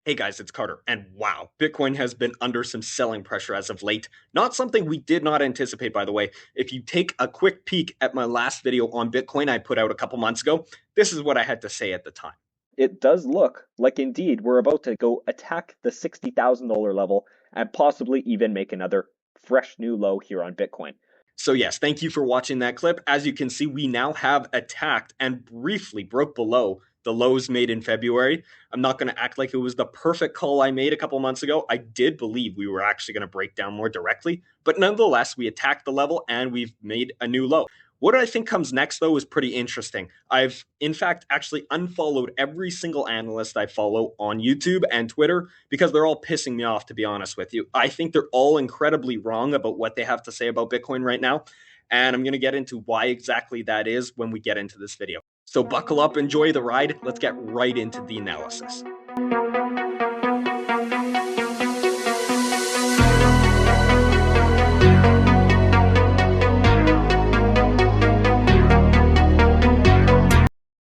Hey guys, it's Carter, and wow, Bitcoin has been under some selling pressure as of late. Not something we did not anticipate, by the way. If you take a quick peek at my last video on Bitcoin I put out a couple months ago, this is what I had to say at the time. It does look like indeed we're about to go attack the $60,000 level and possibly even make another fresh new low here on Bitcoin. So yes, thank you for watching that clip. As you can see, we now have attacked and briefly broke below the lows made in February. I'm not going to act like it was the perfect call I made a couple months ago. I did believe we were actually going to break down more directly, but nonetheless, we attacked the level and we've made a new low. What I think comes next, though, is pretty interesting. I've, in fact, actually unfollowed every single analyst I follow on YouTube and Twitter because they're all pissing me off, to be honest with you. I think they're all incredibly wrong about what they have to say about Bitcoin right now. And I'm going to get into why exactly that is when we get into this video. So buckle up, enjoy the ride. Let's get right into the analysis.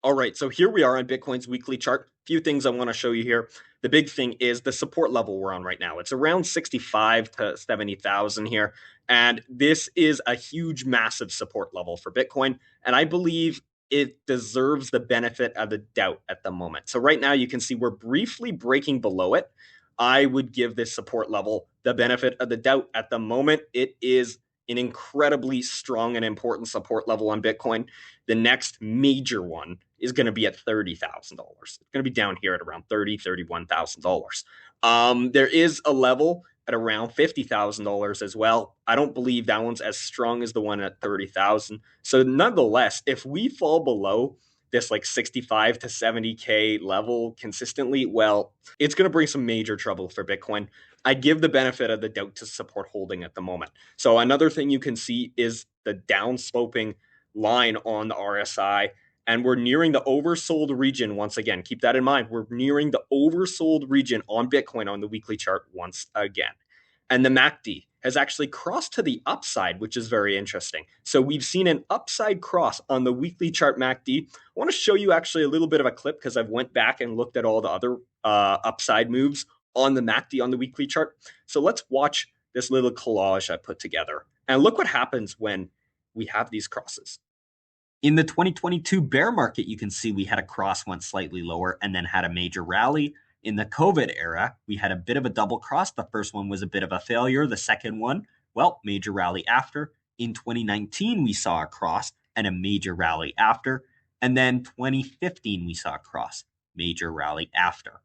All right, so here we are on Bitcoin's weekly chart. A few things I want to show you here. The big thing is the support level we're on right now. It's around 65 to 70,000 here. And this is a huge, massive support level for Bitcoin. And I believe it deserves the benefit of the doubt at the moment. So right now you can see we're briefly breaking below it. I would give this support level the benefit of the doubt at the moment. It is an incredibly strong and important support level on Bitcoin. The next major one is going to be at $30,000. It's going to be down here at around $30,000, $31,000. There is a level at around $50,000 as well. I don't believe that one's as strong as the one at 30,000. So nonetheless, if we fall below this like 65 to 70K level consistently, well, it's going to bring some major trouble for Bitcoin. I give the benefit of the doubt to support holding at the moment. So another thing you can see is the downsloping line on the RSI, and we're nearing the oversold region once again. Keep that in mind. We're nearing the oversold region on Bitcoin on the weekly chart once again. And the MACD has actually crossed to the upside, which is very interesting. So we've seen an upside cross on the weekly chart MACD. I want to show you actually a little bit of a clip because I've went back and looked at all the other upside moves on the MACD on the weekly chart. So let's watch this little collage I put together. And look what happens when we have these crosses. In the 2022 bear market, you can see we had a cross, went slightly lower, and then had a major rally. In the COVID era, we had a bit of a double cross. The first one was a bit of a failure. The second one, well, major rally after. In 2019, we saw a cross and a major rally after. And then 2015, we saw a cross, major rally after.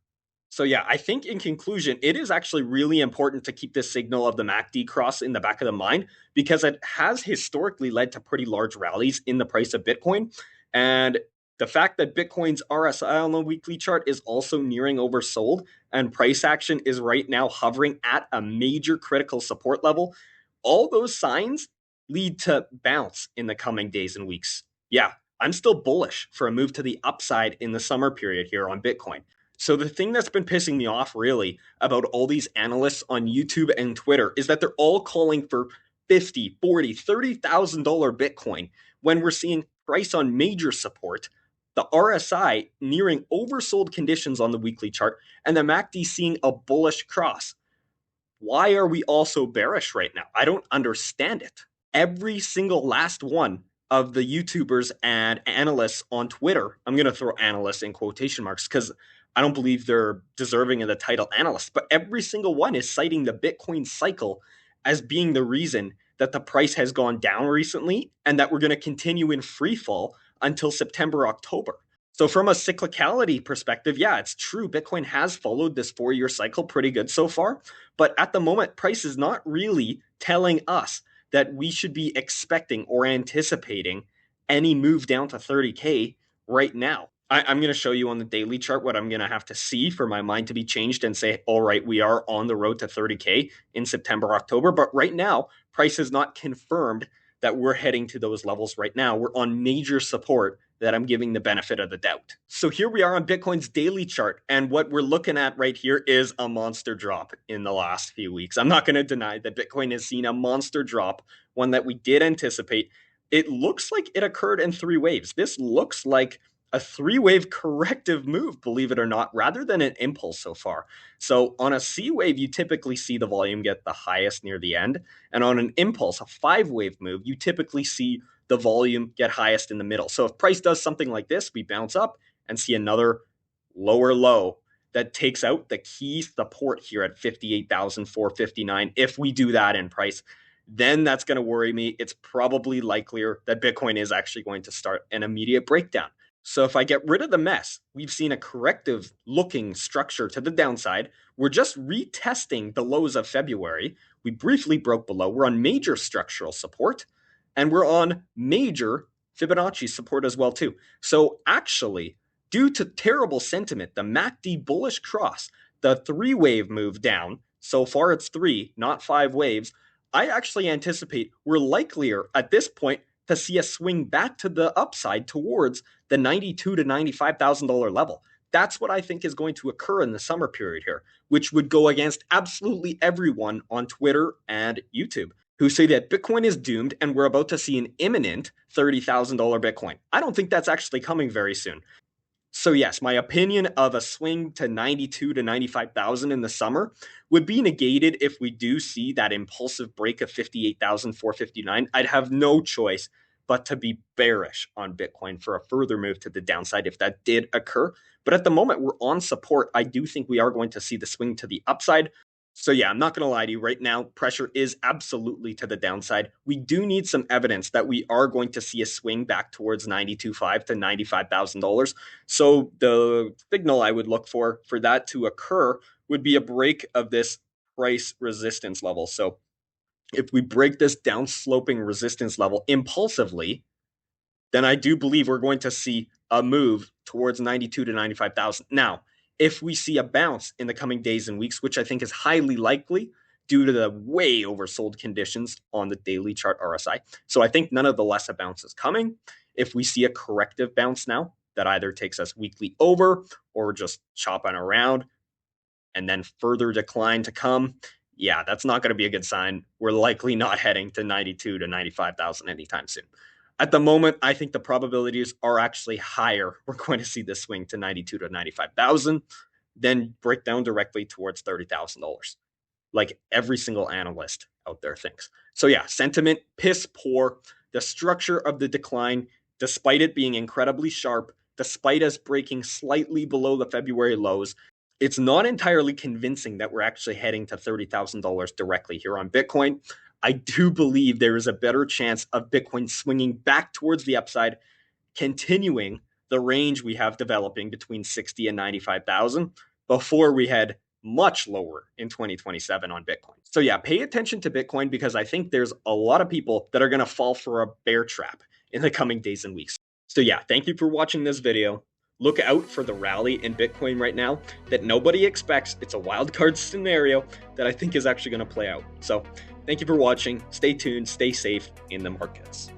So yeah, I think in conclusion, it is actually really important to keep this signal of the MACD cross in the back of the mind because it has historically led to pretty large rallies in the price of Bitcoin. And the fact that Bitcoin's RSI on the weekly chart is also nearing oversold and price action is right now hovering at a major critical support level, all those signs lead to bounce in the coming days and weeks. Yeah, I'm still bullish for a move to the upside in the summer period here on Bitcoin. So the thing that's been pissing me off really about all these analysts on YouTube and Twitter is that they're all calling for $50,000, $40,000, $30,000 Bitcoin when we're seeing price on major support, the RSI nearing oversold conditions on the weekly chart, and the MACD seeing a bullish cross. Why are we all so bearish right now? I don't understand it. Every single last one of the YouTubers and analysts on Twitter, I'm going to throw analysts in quotation marks because I don't believe they're deserving of the title analyst, but every single one is citing the Bitcoin cycle as being the reason that the price has gone down recently and that we're going to continue in free fall until September, October. So from a cyclicality perspective, yeah, it's true. Bitcoin has followed this 4-year cycle pretty good so far. But at the moment, price is not really telling us that we should be expecting or anticipating any move down to 30K right now. I'm going to show you on the daily chart what I'm going to have to see for my mind to be changed and say, all right, we are on the road to 30K in September, October. But right now, price is not confirmed that we're heading to those levels right now. We're on major support that I'm giving the benefit of the doubt. So here we are on Bitcoin's daily chart. And what we're looking at right here is a monster drop in the last few weeks. I'm not going to deny that Bitcoin has seen a monster drop, one that we did anticipate. It looks like it occurred in 3 waves. This looks like a three-wave corrective move, believe it or not, rather than an impulse so far. So on a C wave, you typically see the volume get the highest near the end. And on an impulse, a five-wave move, you typically see the volume get highest in the middle. So if price does something like this, we bounce up and see another lower low that takes out the key support here at 58,459. If we do that in price, then that's going to worry me. It's probably likelier that Bitcoin is actually going to start an immediate breakdown. So if I get rid of the mess, we've seen a corrective looking structure to the downside. We're just retesting the lows of February. We briefly broke below. We're on major structural support, and we're on major Fibonacci support as well too. So actually, due to terrible sentiment, the MACD bullish cross, the three-wave move down, so far it's three, not five waves, I actually anticipate we're likelier at this point to see a swing back to the upside towards the $92,000 to $95,000 level. That's what I think is going to occur in the summer period here, which would go against absolutely everyone on Twitter and YouTube who say that Bitcoin is doomed and we're about to see an imminent $30,000 Bitcoin. I don't think that's actually coming very soon. So yes, my opinion of a swing to 92 to 95,000 in the summer would be negated if we do see that impulsive break of 58,459. I'd have no choice but to be bearish on Bitcoin for a further move to the downside if that did occur. But at the moment, we're on support. I do think we are going to see the swing to the upside. So yeah, I'm not going to lie to you. Right now, pressure is absolutely to the downside. We do need some evidence that we are going to see a swing back towards $92,500 to $95,000. So the signal I would look for that to occur would be a break of this price resistance level. So if we break this downsloping resistance level impulsively, then I do believe we're going to see a move towards 92 to 95,000. Now, if we see a bounce in the coming days and weeks, which I think is highly likely due to the way oversold conditions on the daily chart RSI. So I think none of the less a bounce is coming. If we see a corrective bounce now that either takes us weekly over or just chopping around and then further decline to come, yeah, that's not going to be a good sign. We're likely not heading to 92 to 95,000 anytime soon. At the moment, I think the probabilities are actually higher. We're going to see this swing to 92 to 95,000, then break down directly towards $30,000, like every single analyst out there thinks. So yeah, sentiment, piss poor. The structure of the decline, despite it being incredibly sharp, despite us breaking slightly below the February lows, it's not entirely convincing that we're actually heading to $30,000 directly here on Bitcoin. I do believe there is a better chance of Bitcoin swinging back towards the upside, continuing the range we have developing between 60 and 95,000 before we head much lower in 2027 on Bitcoin. So yeah, pay attention to Bitcoin because I think there's a lot of people that are going to fall for a bear trap in the coming days and weeks. So yeah, thank you for watching this video. Look out for the rally in Bitcoin right now that nobody expects. It's a wild card scenario that I think is actually going to play out. So thank you for watching. Stay tuned, stay safe in the markets.